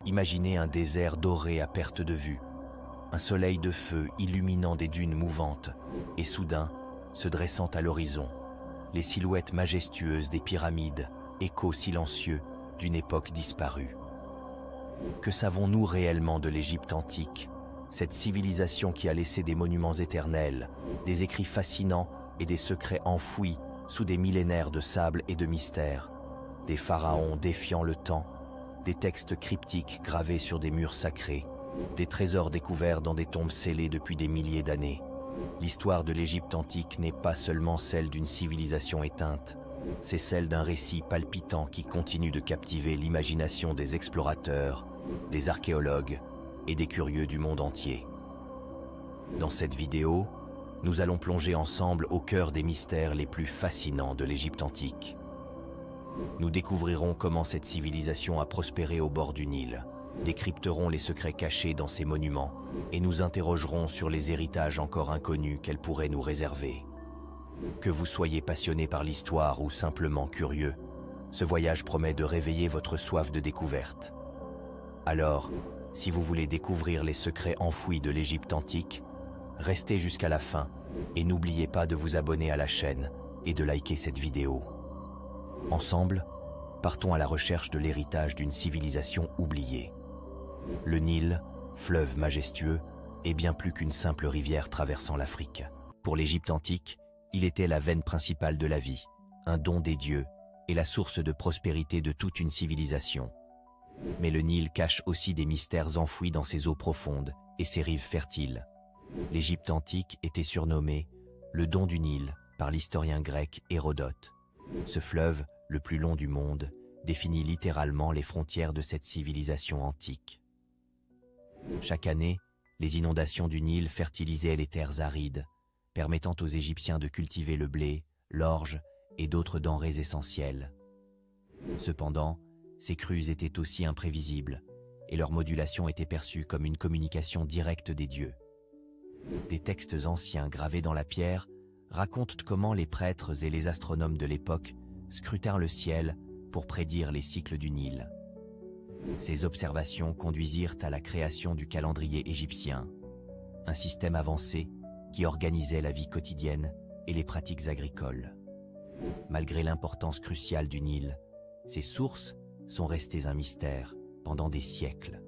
Imaginez un désert doré à perte de vue, un soleil de feu illuminant des dunes mouvantes, et soudain, se dressant à l'horizon, les silhouettes majestueuses des pyramides, échos silencieux d'une époque disparue. Que savons-nous réellement de l'Égypte antique, cette civilisation qui a laissé des monuments éternels, des écrits fascinants et des secrets enfouis sous des millénaires de sable et de mystères, des pharaons défiant le temps, des textes cryptiques gravés sur des murs sacrés, des trésors découverts dans des tombes scellées depuis des milliers d'années. L'histoire de l'Égypte antique n'est pas seulement celle d'une civilisation éteinte, c'est celle d'un récit palpitant qui continue de captiver l'imagination des explorateurs, des archéologues et des curieux du monde entier. Dans cette vidéo, nous allons plonger ensemble au cœur des mystères les plus fascinants de l'Égypte antique. Nous découvrirons comment cette civilisation a prospéré au bord du Nil, décrypterons les secrets cachés dans ses monuments et nous interrogerons sur les héritages encore inconnus qu'elle pourrait nous réserver. Que vous soyez passionné par l'histoire ou simplement curieux, ce voyage promet de réveiller votre soif de découverte. Alors, si vous voulez découvrir les secrets enfouis de l'Égypte antique, restez jusqu'à la fin et n'oubliez pas de vous abonner à la chaîne et de liker cette vidéo. Ensemble, partons à la recherche de l'héritage d'une civilisation oubliée. Le Nil, fleuve majestueux, est bien plus qu'une simple rivière traversant l'Afrique. Pour l'Égypte antique, il était la veine principale de la vie, un don des dieux et la source de prospérité de toute une civilisation. Mais le Nil cache aussi des mystères enfouis dans ses eaux profondes et ses rives fertiles. L'Égypte antique était surnommée le don du Nil par l'historien grec Hérodote. Ce fleuve, le plus long du monde, définit littéralement les frontières de cette civilisation antique. Chaque année, les inondations du Nil fertilisaient les terres arides, permettant aux Égyptiens de cultiver le blé, l'orge et d'autres denrées essentielles. Cependant, ces crues étaient aussi imprévisibles, et leur modulation était perçue comme une communication directe des dieux. Des textes anciens gravés dans la pierre racontent comment les prêtres et les astronomes de l'époque scrutèrent le ciel pour prédire les cycles du Nil. Ces observations conduisirent à la création du calendrier égyptien, un système avancé qui organisait la vie quotidienne et les pratiques agricoles. Malgré l'importance cruciale du Nil, ses sources sont restées un mystère pendant des siècles.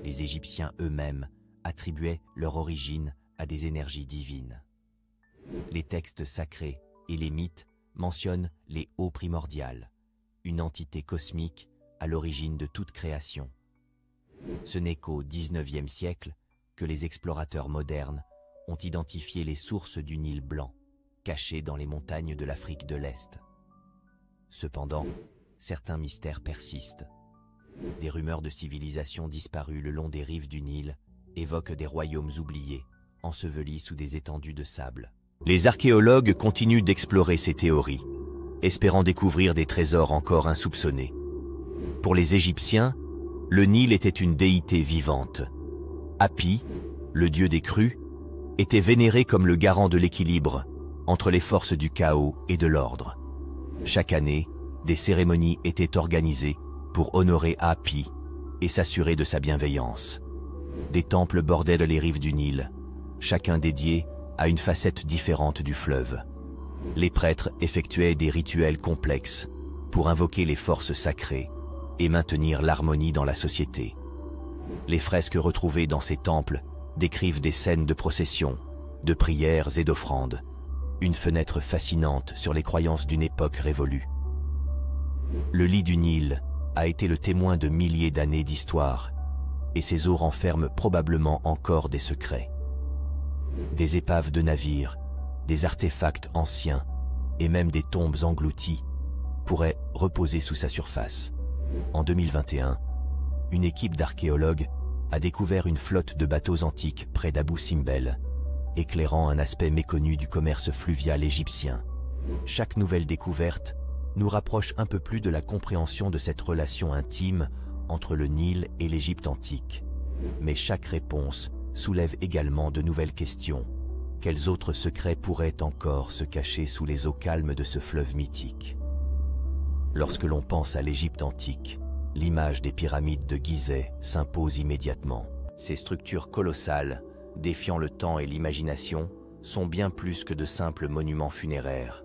Les Égyptiens eux-mêmes attribuaient leur origine à des énergies divines. Les textes sacrés et les mythes mentionnent les eaux primordiales, une entité cosmique à l'origine de toute création. Ce n'est qu'au XIXe siècle que les explorateurs modernes ont identifié les sources du Nil blanc, cachées dans les montagnes de l'Afrique de l'Est. Cependant, certains mystères persistent. Des rumeurs de civilisations disparues le long des rives du Nil évoquent des royaumes oubliés, ensevelis sous des étendues de sable. Les archéologues continuent d'explorer ces théories, espérant découvrir des trésors encore insoupçonnés. Pour les Égyptiens, le Nil était une déité vivante. Hapi, le dieu des crues, était vénéré comme le garant de l'équilibre entre les forces du chaos et de l'ordre. Chaque année, des cérémonies étaient organisées pour honorer Hapi et s'assurer de sa bienveillance. Des temples bordaient les rives du Nil, chacun dédié à une facette différente du fleuve. Les prêtres effectuaient des rituels complexes pour invoquer les forces sacrées et maintenir l'harmonie dans la société. Les fresques retrouvées dans ces temples décrivent des scènes de procession, de prières et d'offrandes, une fenêtre fascinante sur les croyances d'une époque révolue. Le lit du Nil a été le témoin de milliers d'années d'histoire, et ses eaux renferment probablement encore des secrets. Des épaves de navires, des artefacts anciens et même des tombes englouties pourraient reposer sous sa surface. En 2021, une équipe d'archéologues a découvert une flotte de bateaux antiques près d'Abou Simbel, éclairant un aspect méconnu du commerce fluvial égyptien. Chaque nouvelle découverte nous rapproche un peu plus de la compréhension de cette relation intime entre le Nil et l'Égypte antique. Mais chaque réponse soulève également de nouvelles questions. Quels autres secrets pourraient encore se cacher sous les eaux calmes de ce fleuve mythique? Lorsque l'on pense à l'Égypte antique, L'image des pyramides de Gizeh s'impose immédiatement. Ces structures colossales, défiant le temps et l'imagination, sont bien plus que de simples monuments funéraires.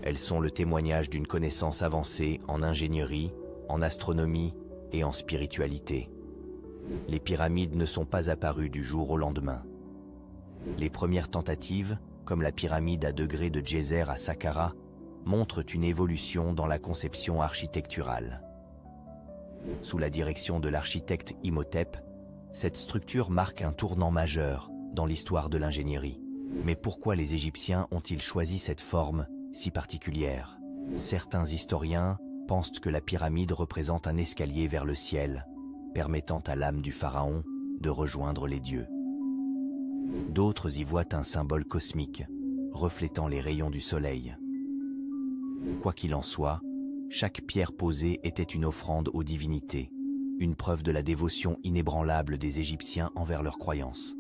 Elles sont le témoignage d'une connaissance avancée en ingénierie, en astronomie et en spiritualité. Les pyramides ne sont pas apparues du jour au lendemain. Les premières tentatives, comme la pyramide à degrés de Djéser à Saqqara, montrent une évolution dans la conception architecturale. Sous la direction de l'architecte Imhotep, cette structure marque un tournant majeur dans l'histoire de l'ingénierie. Mais pourquoi les Égyptiens ont-ils choisi cette forme si particulière? Certains historiens pensent que la pyramide représente un escalier vers le ciel, permettant à l'âme du pharaon de rejoindre les dieux. D'autres y voient un symbole cosmique, reflétant les rayons du soleil. Quoi qu'il en soit, chaque pierre posée était une offrande aux divinités, une preuve de la dévotion inébranlable des Égyptiens envers leurs croyances.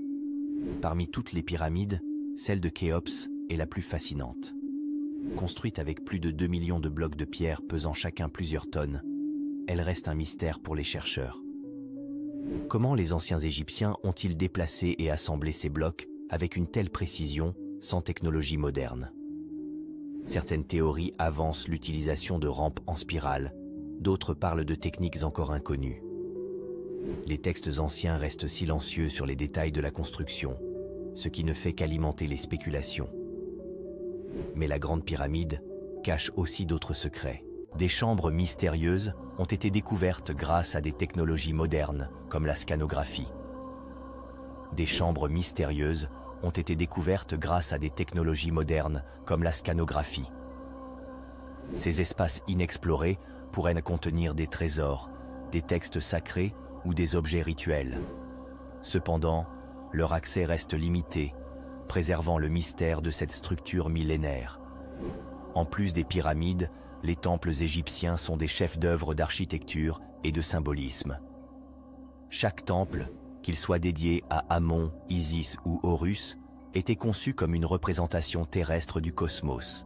Parmi toutes les pyramides, celle de Khéops est la plus fascinante. Construite avec plus de 2 millions de blocs de pierre pesant chacun plusieurs tonnes, elle reste un mystère pour les chercheurs. Comment les anciens Égyptiens ont-ils déplacé et assemblé ces blocs avec une telle précision, sans technologie moderne? Certaines théories avancent l'utilisation de rampes en spirale, d'autres parlent de techniques encore inconnues. Les textes anciens restent silencieux sur les détails de la construction, ce qui ne fait qu'alimenter les spéculations. Mais la Grande Pyramide cache aussi d'autres secrets. Des chambres mystérieuses ont été découvertes grâce à des technologies modernes comme la scanographie. Des chambres mystérieuses ont été découvertes grâce à des technologies modernes comme la scanographie. Ces espaces inexplorés pourraient contenir des trésors, des textes sacrés ou des objets rituels. Cependant, leur accès reste limité, préservant le mystère de cette structure millénaire. En plus des pyramides, les temples égyptiens sont des chefs-d'œuvre d'architecture et de symbolisme. Chaque temple, qu'il soit dédié à Amon, Isis ou Horus, était conçu comme une représentation terrestre du cosmos.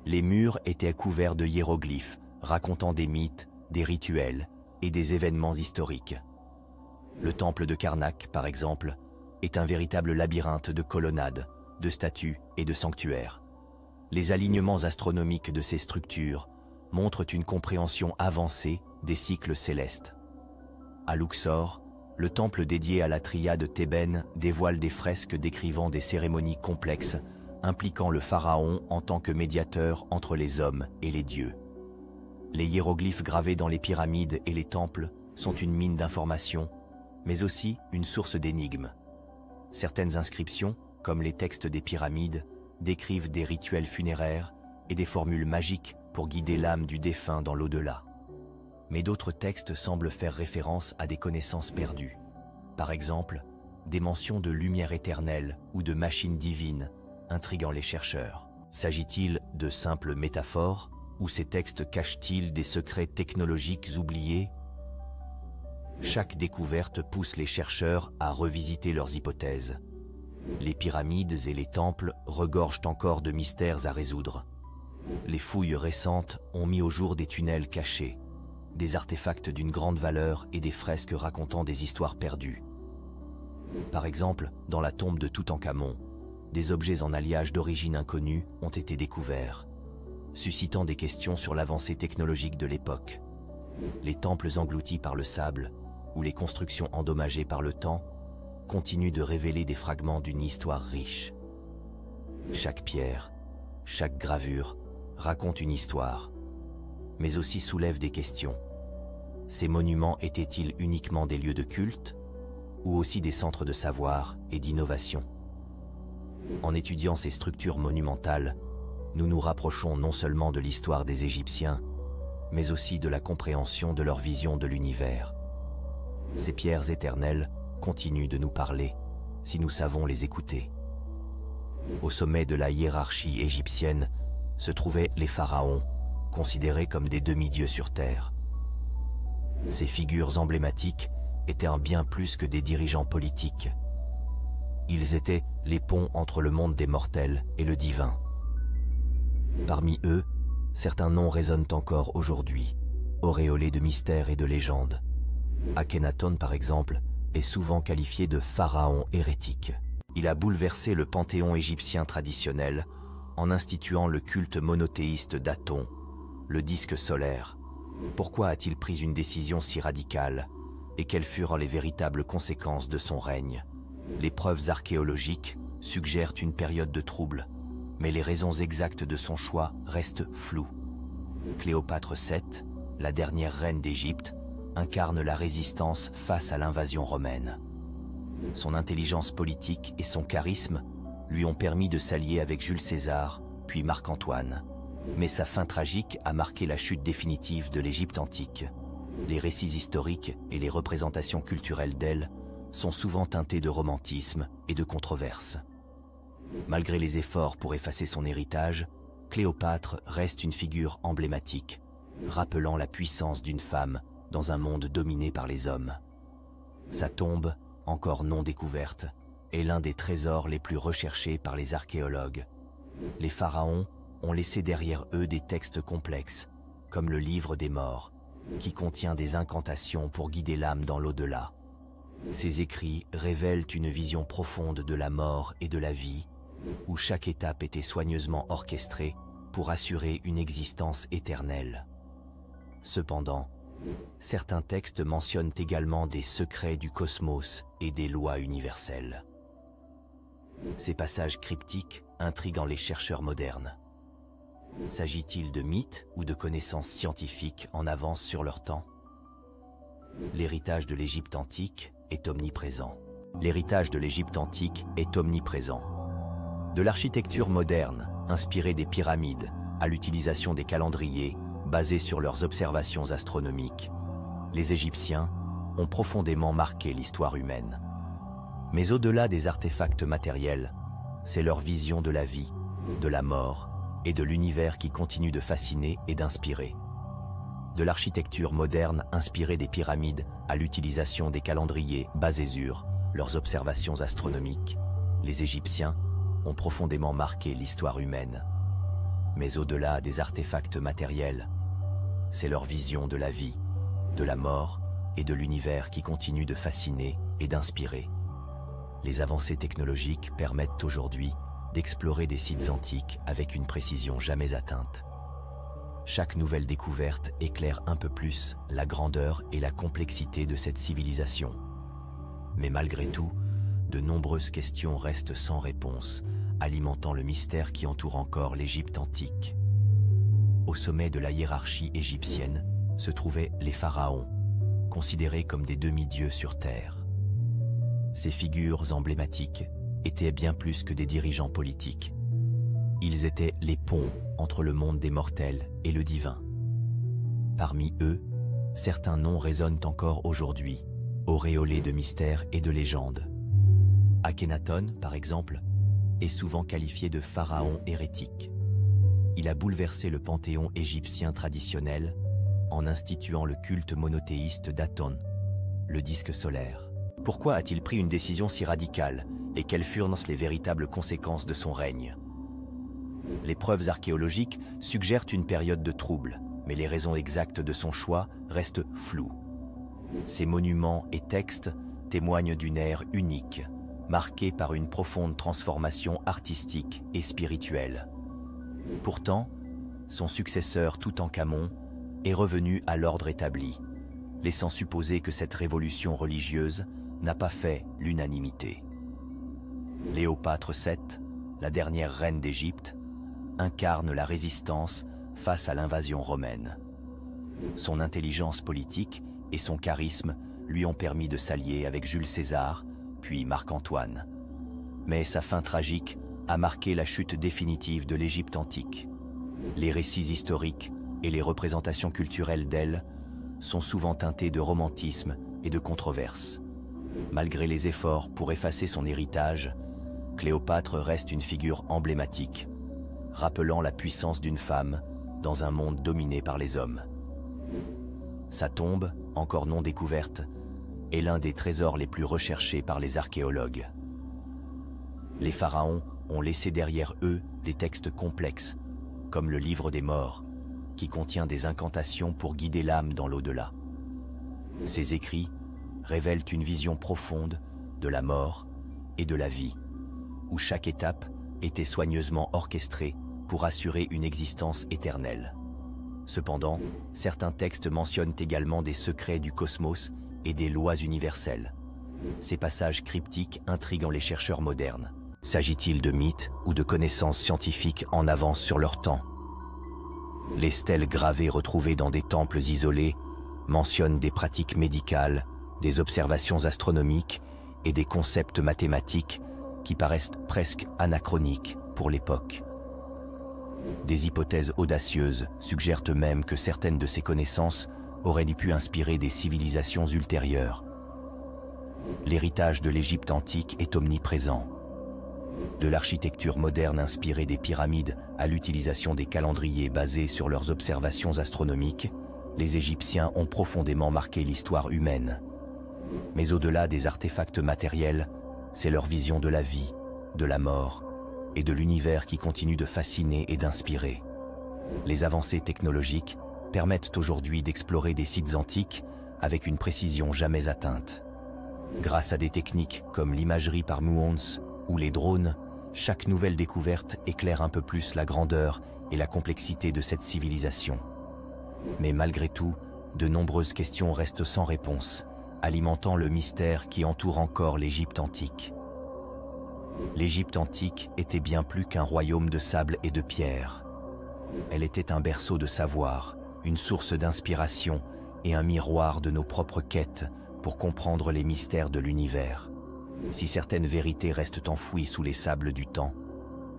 Les murs étaient couverts de hiéroglyphes racontant des mythes, des rituels et des événements historiques. Le temple de Karnak, par exemple, est un véritable labyrinthe de colonnades, de statues et de sanctuaires. Les alignements astronomiques de ces structures montrent une compréhension avancée des cycles célestes. À Luxor, le temple dédié à la triade thébaine dévoile des fresques décrivant des cérémonies complexes impliquant le pharaon en tant que médiateur entre les hommes et les dieux. Les hiéroglyphes gravés dans les pyramides et les temples sont une mine d'informations, mais aussi une source d'énigmes. Certaines inscriptions, comme les textes des pyramides, décrivent des rituels funéraires et des formules magiques pour guider l'âme du défunt dans l'au-delà. Mais d'autres textes semblent faire référence à des connaissances perdues. Par exemple, des mentions de lumière éternelle ou de machines divines, intriguant les chercheurs. S'agit-il de simples métaphores ou ces textes cachent-ils des secrets technologiques oubliés? Chaque découverte pousse les chercheurs à revisiter leurs hypothèses. Les pyramides et les temples regorgent encore de mystères à résoudre. Les fouilles récentes ont mis au jour des tunnels cachés, des artefacts d'une grande valeur et des fresques racontant des histoires perdues. Par exemple, dans la tombe de Toutankhamon, des objets en alliage d'origine inconnue ont été découverts, suscitant des questions sur l'avancée technologique de l'époque. Les temples engloutis par le sable ou les constructions endommagées par le temps continuent de révéler des fragments d'une histoire riche. Chaque pierre, chaque gravure raconte une histoire, mais aussi soulève des questions. Ces monuments étaient-ils uniquement des lieux de culte ou aussi des centres de savoir et d'innovation? En étudiant ces structures monumentales, nous nous rapprochons non seulement de l'histoire des Égyptiens, mais aussi de la compréhension de leur vision de l'univers. Ces pierres éternelles continuent de nous parler si nous savons les écouter. Au sommet de la hiérarchie égyptienne se trouvaient les pharaons, considérés comme des demi-dieux sur terre. Ces figures emblématiques étaient un bien plus que des dirigeants politiques. Ils étaient les ponts entre le monde des mortels et le divin. Parmi eux, certains noms résonnent encore aujourd'hui. auréolé de mystères et de légendes. Akhenaton, par exemple, est souvent qualifié de pharaon hérétique. Il a bouleversé le panthéon égyptien traditionnel en instituant le culte monothéiste d'Aton, le disque solaire. Pourquoi a-t-il pris une décision si radicale et quelles furent les véritables conséquences de son règne? Les preuves archéologiques suggèrent une période de trouble, mais les raisons exactes de son choix restent floues. Cléopâtre VII, la dernière reine d'Égypte, incarne la résistance face à l'invasion romaine. Son intelligence politique et son charisme lui ont permis de s'allier avec Jules César, puis Marc-Antoine. Mais sa fin tragique a marqué la chute définitive de l'Égypte antique. Les récits historiques et les représentations culturelles d'elle sont souvent teintés de romantisme et de controverses. Malgré les efforts pour effacer son héritage, Cléopâtre reste une figure emblématique, rappelant la puissance d'une femme dans un monde dominé par les hommes. Sa tombe, encore non découverte, est l'un des trésors les plus recherchés par les archéologues. Les pharaons ont laissé derrière eux des textes complexes, comme le Livre des Morts, qui contient des incantations pour guider l'âme dans l'au-delà. Ces écrits révèlent une vision profonde de la mort et de la vie, où chaque étape était soigneusement orchestrée pour assurer une existence éternelle. Cependant, certains textes mentionnent également des secrets du cosmos et des lois universelles. Ces passages cryptiques intriguent les chercheurs modernes. S'agit-il de mythes ou de connaissances scientifiques en avance sur leur temps? L'héritage de l'Égypte antique est omniprésent. L'héritage de l'Égypte antique est omniprésent. De l'architecture moderne, inspirée des pyramides, à l'utilisation des calendriers, basés sur leurs observations astronomiques, les Égyptiens ont profondément marqué l'histoire humaine. Mais au-delà des artefacts matériels, c'est leur vision de la vie, de la mort et de l'univers qui continue de fasciner et d'inspirer. De l'architecture moderne inspirée des pyramides à l'utilisation des calendriers basés sur leurs observations astronomiques, les Égyptiens ont profondément marqué l'histoire humaine. Mais au-delà des artefacts matériels, c'est leur vision de la vie, de la mort et de l'univers qui continue de fasciner et d'inspirer. Les avancées technologiques permettent aujourd'hui d'explorer des sites antiques avec une précision jamais atteinte. Chaque nouvelle découverte éclaire un peu plus la grandeur et la complexité de cette civilisation. Mais malgré tout, de nombreuses questions restent sans réponse, alimentant le mystère qui entoure encore l'Égypte antique. Au sommet de la hiérarchie égyptienne se trouvaient les pharaons, considérés comme des demi-dieux sur terre. Ces figures emblématiques étaient bien plus que des dirigeants politiques. Ils étaient les ponts entre le monde des mortels et le divin. Parmi eux, certains noms résonnent encore aujourd'hui, auréolés de mystères et de légendes. Akhenaton, par exemple, est souvent qualifié de pharaon hérétique. Il a bouleversé le panthéon égyptien traditionnel en instituant le culte monothéiste d'Aton, le disque solaire. Pourquoi a-t-il pris une décision si radicale et quelles furent les véritables conséquences de son règne? Les preuves archéologiques suggèrent une période de trouble, mais les raisons exactes de son choix restent floues. Ces monuments et textes témoignent d'une ère unique, marquée par une profonde transformation artistique et spirituelle. Pourtant, son successeur Toutankhamon est revenu à l'ordre établi, laissant supposer que cette révolution religieuse n'a pas fait l'unanimité. Cléopâtre VII, la dernière reine d'Égypte, incarne la résistance face à l'invasion romaine. Son intelligence politique et son charisme lui ont permis de s'allier avec Jules César, puis Marc-Antoine. Mais sa fin tragique a marqué la chute définitive de l'Égypte antique. Les récits historiques et les représentations culturelles d'elle sont souvent teintés de romantisme et de controverses. Malgré les efforts pour effacer son héritage, Cléopâtre reste une figure emblématique, rappelant la puissance d'une femme dans un monde dominé par les hommes. Sa tombe, encore non découverte, est l'un des trésors les plus recherchés par les archéologues. Les pharaons ont laissé derrière eux des textes complexes, comme le Livre des Morts, qui contient des incantations pour guider l'âme dans l'au-delà. Ces écrits révèlent une vision profonde de la mort et de la vie, où chaque étape était soigneusement orchestrée pour assurer une existence éternelle. Cependant, certains textes mentionnent également des secrets du cosmos et des lois universelles. Ces passages cryptiques intriguent les chercheurs modernes. S'agit-il de mythes ou de connaissances scientifiques en avance sur leur temps? Les stèles gravées retrouvées dans des temples isolés mentionnent des pratiques médicales, des observations astronomiques et des concepts mathématiques qui paraissent presque anachroniques pour l'époque. Des hypothèses audacieuses suggèrent même que certaines de ces connaissances auraient pu inspirer des civilisations ultérieures. L'héritage de l'Égypte antique est omniprésent. De l'architecture moderne inspirée des pyramides à l'utilisation des calendriers basés sur leurs observations astronomiques, les Égyptiens ont profondément marqué l'histoire humaine. Mais au-delà des artefacts matériels, c'est leur vision de la vie, de la mort et de l'univers qui continue de fasciner et d'inspirer. Les avancées technologiques permettent aujourd'hui d'explorer des sites antiques avec une précision jamais atteinte. Grâce à des techniques comme l'imagerie par muons ou les drones, chaque nouvelle découverte éclaire un peu plus la grandeur et la complexité de cette civilisation. Mais malgré tout, de nombreuses questions restent sans réponse, alimentant le mystère qui entoure encore l'Égypte antique. L'Égypte antique était bien plus qu'un royaume de sable et de pierre. Elle était un berceau de savoir, une source d'inspiration et un miroir de nos propres quêtes pour comprendre les mystères de l'univers. Si certaines vérités restent enfouies sous les sables du temps,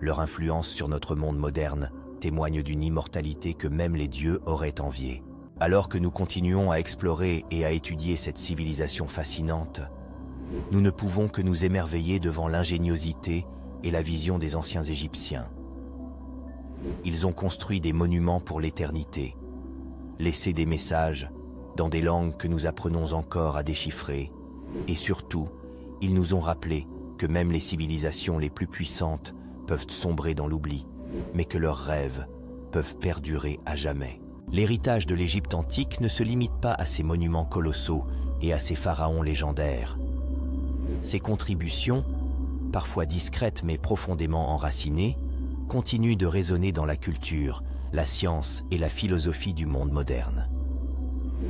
leur influence sur notre monde moderne témoigne d'une immortalité que même les dieux auraient enviée. Alors que nous continuons à explorer et à étudier cette civilisation fascinante, nous ne pouvons que nous émerveiller devant l'ingéniosité et la vision des anciens Égyptiens. Ils ont construit des monuments pour l'éternité, laissé des messages dans des langues que nous apprenons encore à déchiffrer, et surtout, ils nous ont rappelé que même les civilisations les plus puissantes peuvent sombrer dans l'oubli, mais que leurs rêves peuvent perdurer à jamais. L'héritage de l'Égypte antique ne se limite pas à ses monuments colossaux et à ses pharaons légendaires. Ses contributions, parfois discrètes mais profondément enracinées, continuent de résonner dans la culture, la science et la philosophie du monde moderne.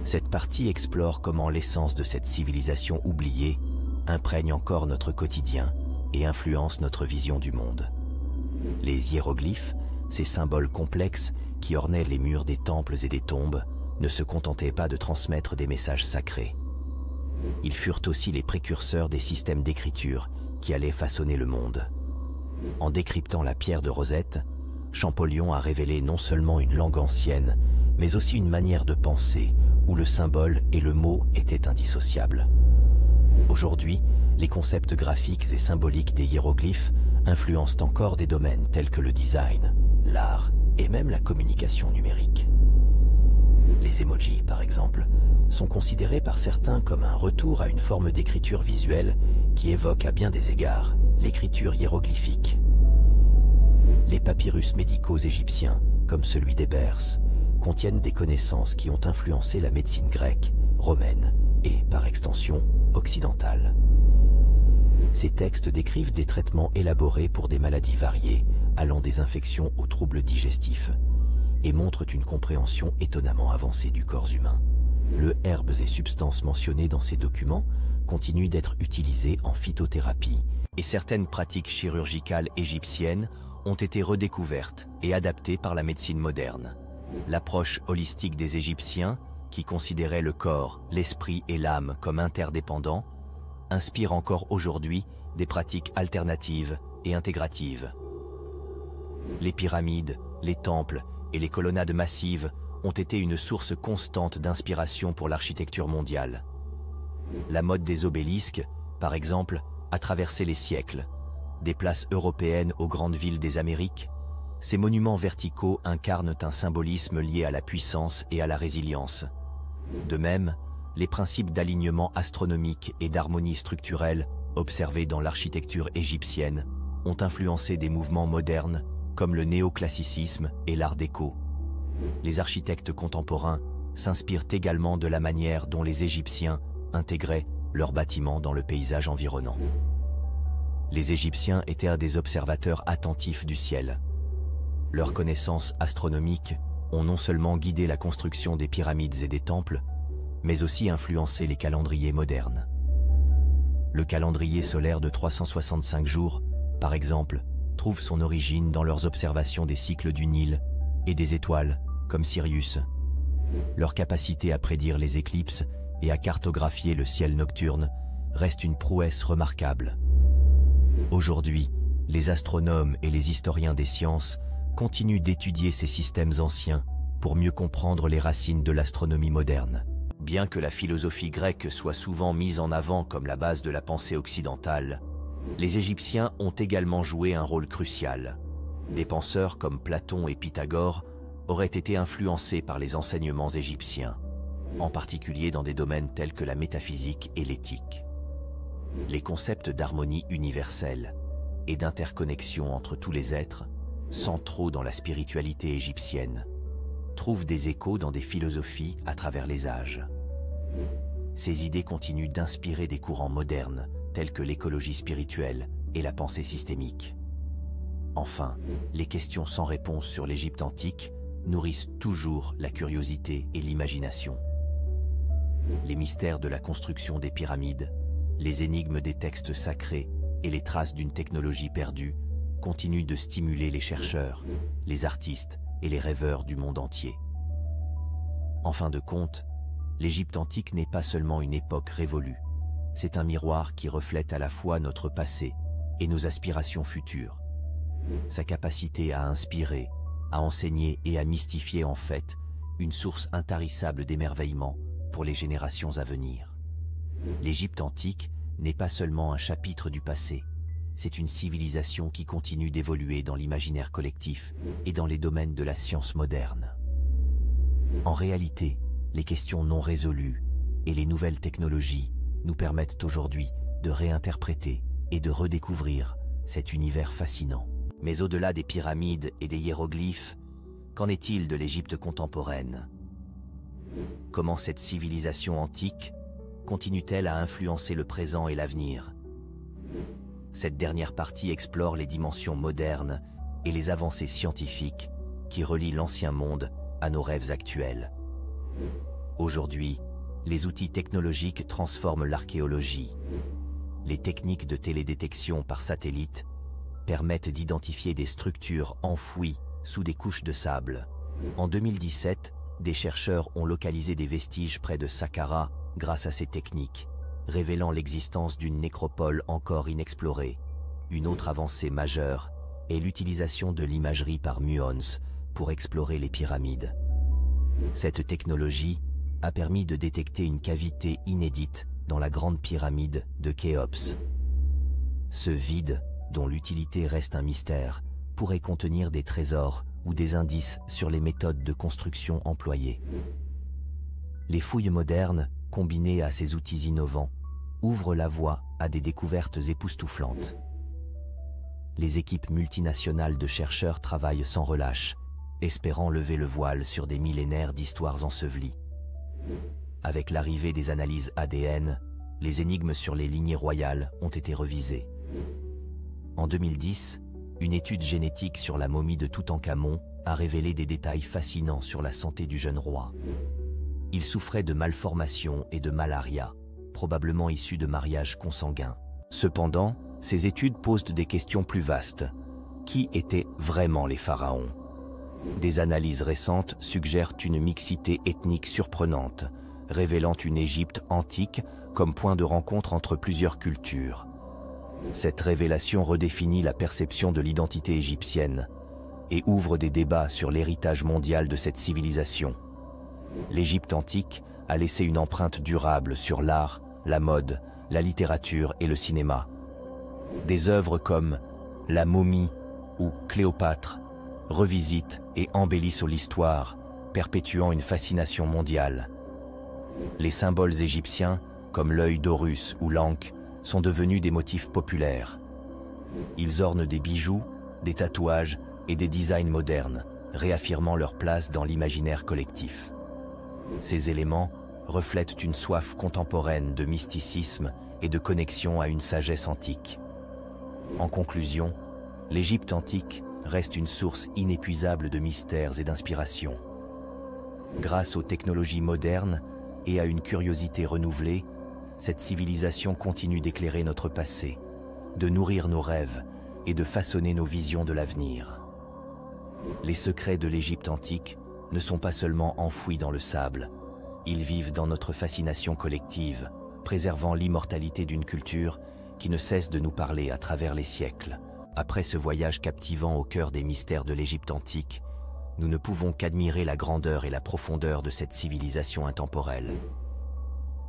Cette partie explore comment l'essence de cette civilisation oubliée imprègne encore notre quotidien et influence notre vision du monde. Les hiéroglyphes, ces symboles complexes qui ornaient les murs des temples et des tombes, ne se contentaient pas de transmettre des messages sacrés. Ils furent aussi les précurseurs des systèmes d'écriture qui allaient façonner le monde. En décryptant la pierre de Rosette, Champollion a révélé non seulement une langue ancienne, mais aussi une manière de penser où le symbole et le mot étaient indissociables. Aujourd'hui, les concepts graphiques et symboliques des hiéroglyphes influencent encore des domaines tels que le design, l'art et même la communication numérique. Les emojis, par exemple, sont considérés par certains comme un retour à une forme d'écriture visuelle qui évoque à bien des égards l'écriture hiéroglyphique. Les papyrus médicaux égyptiens, comme celui d'Hébers, contiennent des connaissances qui ont influencé la médecine grecque, romaine et, par extension, occidentale. Ces textes décrivent des traitements élaborés pour des maladies variées, allant des infections aux troubles digestifs, et montrent une compréhension étonnamment avancée du corps humain. Les herbes et substances mentionnées dans ces documents continuent d'être utilisées en phytothérapie, et certaines pratiques chirurgicales égyptiennes ont été redécouvertes et adaptées par la médecine moderne. L'approche holistique des Égyptiens, qui considéraient le corps, l'esprit et l'âme comme interdépendants, inspire encore aujourd'hui des pratiques alternatives et intégratives. Les pyramides, les temples et les colonnades massives ont été une source constante d'inspiration pour l'architecture mondiale. La mode des obélisques, par exemple, a traversé les siècles. Des places européennes aux grandes villes des Amériques, ces monuments verticaux incarnent un symbolisme lié à la puissance et à la résilience. De même, les principes d'alignement astronomique et d'harmonie structurelle observés dans l'architecture égyptienne ont influencé des mouvements modernes comme le néoclassicisme et l'art déco. Les architectes contemporains s'inspirent également de la manière dont les Égyptiens intégraient leurs bâtiments dans le paysage environnant. Les Égyptiens étaient des observateurs attentifs du ciel. Leurs connaissances astronomiques ont non seulement guidé la construction des pyramides et des temples, mais aussi influencé les calendriers modernes. Le calendrier solaire de 365 jours, par exemple, trouve son origine dans leurs observations des cycles du Nil et des étoiles, comme Sirius. Leur capacité à prédire les éclipses et à cartographier le ciel nocturne reste une prouesse remarquable. Aujourd'hui, les astronomes et les historiens des sciences continuent d'étudier ces systèmes anciens pour mieux comprendre les racines de l'astronomie moderne. Bien que la philosophie grecque soit souvent mise en avant comme la base de la pensée occidentale, les Égyptiens ont également joué un rôle crucial. Des penseurs comme Platon et Pythagore auraient été influencés par les enseignements égyptiens, en particulier dans des domaines tels que la métaphysique et l'éthique. Les concepts d'harmonie universelle et d'interconnexion entre tous les êtres, centraux dans la spiritualité égyptienne, trouvent des échos dans des philosophies à travers les âges. Ces idées continuent d'inspirer des courants modernes tels que l'écologie spirituelle et la pensée systémique. Enfin, les questions sans réponse sur l'Égypte antique nourrissent toujours la curiosité et l'imagination. Les mystères de la construction des pyramides, les énigmes des textes sacrés et les traces d'une technologie perdue continuent de stimuler les chercheurs, les artistes et les rêveurs du monde entier. En fin de compte, l'Égypte antique n'est pas seulement une époque révolue, c'est un miroir qui reflète à la fois notre passé et nos aspirations futures. Sa capacité à inspirer, à enseigner et à mystifier en fait une source intarissable d'émerveillement pour les générations à venir. L'Égypte antique n'est pas seulement un chapitre du passé, c'est une civilisation qui continue d'évoluer dans l'imaginaire collectif et dans les domaines de la science moderne. En réalité, les questions non résolues et les nouvelles technologies nous permettent aujourd'hui de réinterpréter et de redécouvrir cet univers fascinant. Mais au-delà des pyramides et des hiéroglyphes, qu'en est-il de l'Égypte contemporaine? Comment cette civilisation antique continue-t-elle à influencer le présent et l'avenir? Cette dernière partie explore les dimensions modernes et les avancées scientifiques qui relient l'ancien monde à nos rêves actuels. Aujourd'hui, les outils technologiques transforment l'archéologie. Les techniques de télédétection par satellite permettent d'identifier des structures enfouies sous des couches de sable. En 2017, des chercheurs ont localisé des vestiges près de Saqqara grâce à ces techniques, révélant l'existence d'une nécropole encore inexplorée. Une autre avancée majeure est l'utilisation de l'imagerie par muons pour explorer les pyramides. Cette technologie a permis de détecter une cavité inédite dans la grande pyramide de Khéops. Ce vide, dont l'utilité reste un mystère, pourrait contenir des trésors ou des indices sur les méthodes de construction employées. Les fouilles modernes, combinées à ces outils innovants, ouvrent la voie à des découvertes époustouflantes. Les équipes multinationales de chercheurs travaillent sans relâche, espérant lever le voile sur des millénaires d'histoires ensevelies. Avec l'arrivée des analyses ADN, les énigmes sur les lignées royales ont été revisées. En 2010, une étude génétique sur la momie de Toutankhamon a révélé des détails fascinants sur la santé du jeune roi. Il souffrait de malformations et de malaria, probablement issus de mariages consanguins. Cependant, ces études posent des questions plus vastes. Qui étaient vraiment les pharaons? Des analyses récentes suggèrent une mixité ethnique surprenante, révélant une Égypte antique comme point de rencontre entre plusieurs cultures. Cette révélation redéfinit la perception de l'identité égyptienne et ouvre des débats sur l'héritage mondial de cette civilisation. L'Égypte antique a laissé une empreinte durable sur l'art, la mode, la littérature et le cinéma. Des œuvres comme La momie ou Cléopâtre revisitent et embellissent l'histoire, perpétuant une fascination mondiale. Les symboles égyptiens, comme l'œil d'Horus ou l'Ankh, sont devenus des motifs populaires. Ils ornent des bijoux, des tatouages et des designs modernes, réaffirmant leur place dans l'imaginaire collectif. Ces éléments reflètent une soif contemporaine de mysticisme et de connexion à une sagesse antique. En conclusion, l'Égypte antique reste une source inépuisable de mystères et d'inspiration. Grâce aux technologies modernes et à une curiosité renouvelée, cette civilisation continue d'éclairer notre passé, de nourrir nos rêves et de façonner nos visions de l'avenir. Les secrets de l'Égypte antique ne sont pas seulement enfouis dans le sable, ils vivent dans notre fascination collective, préservant l'immortalité d'une culture qui ne cesse de nous parler à travers les siècles. Après ce voyage captivant au cœur des mystères de l'Égypte antique, nous ne pouvons qu'admirer la grandeur et la profondeur de cette civilisation intemporelle.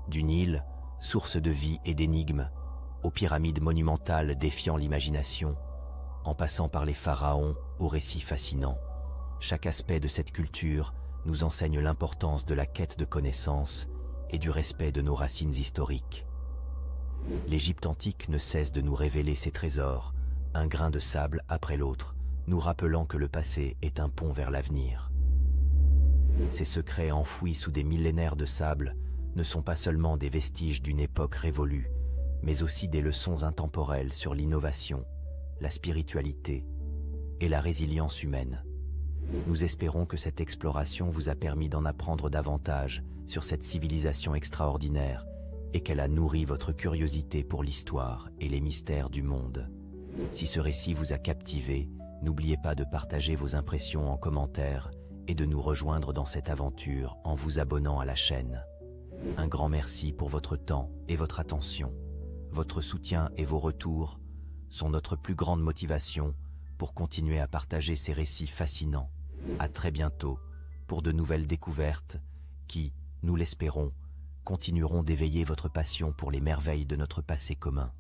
Du Nil, source de vie et d'énigmes, aux pyramides monumentales défiant l'imagination, en passant par les pharaons aux récits fascinants, chaque aspect de cette culture nous enseigne l'importance de la quête de connaissances et du respect de nos racines historiques. L'Égypte antique ne cesse de nous révéler ses trésors, un grain de sable après l'autre, nous rappelant que le passé est un pont vers l'avenir. Ces secrets enfouis sous des millénaires de sable ne sont pas seulement des vestiges d'une époque révolue, mais aussi des leçons intemporelles sur l'innovation, la spiritualité et la résilience humaine. Nous espérons que cette exploration vous a permis d'en apprendre davantage sur cette civilisation extraordinaire et qu'elle a nourri votre curiosité pour l'histoire et les mystères du monde. Si ce récit vous a captivé, n'oubliez pas de partager vos impressions en commentaire et de nous rejoindre dans cette aventure en vous abonnant à la chaîne. Un grand merci pour votre temps et votre attention. Votre soutien et vos retours sont notre plus grande motivation pour continuer à partager ces récits fascinants. À très bientôt pour de nouvelles découvertes qui, nous l'espérons, continueront d'éveiller votre passion pour les merveilles de notre passé commun.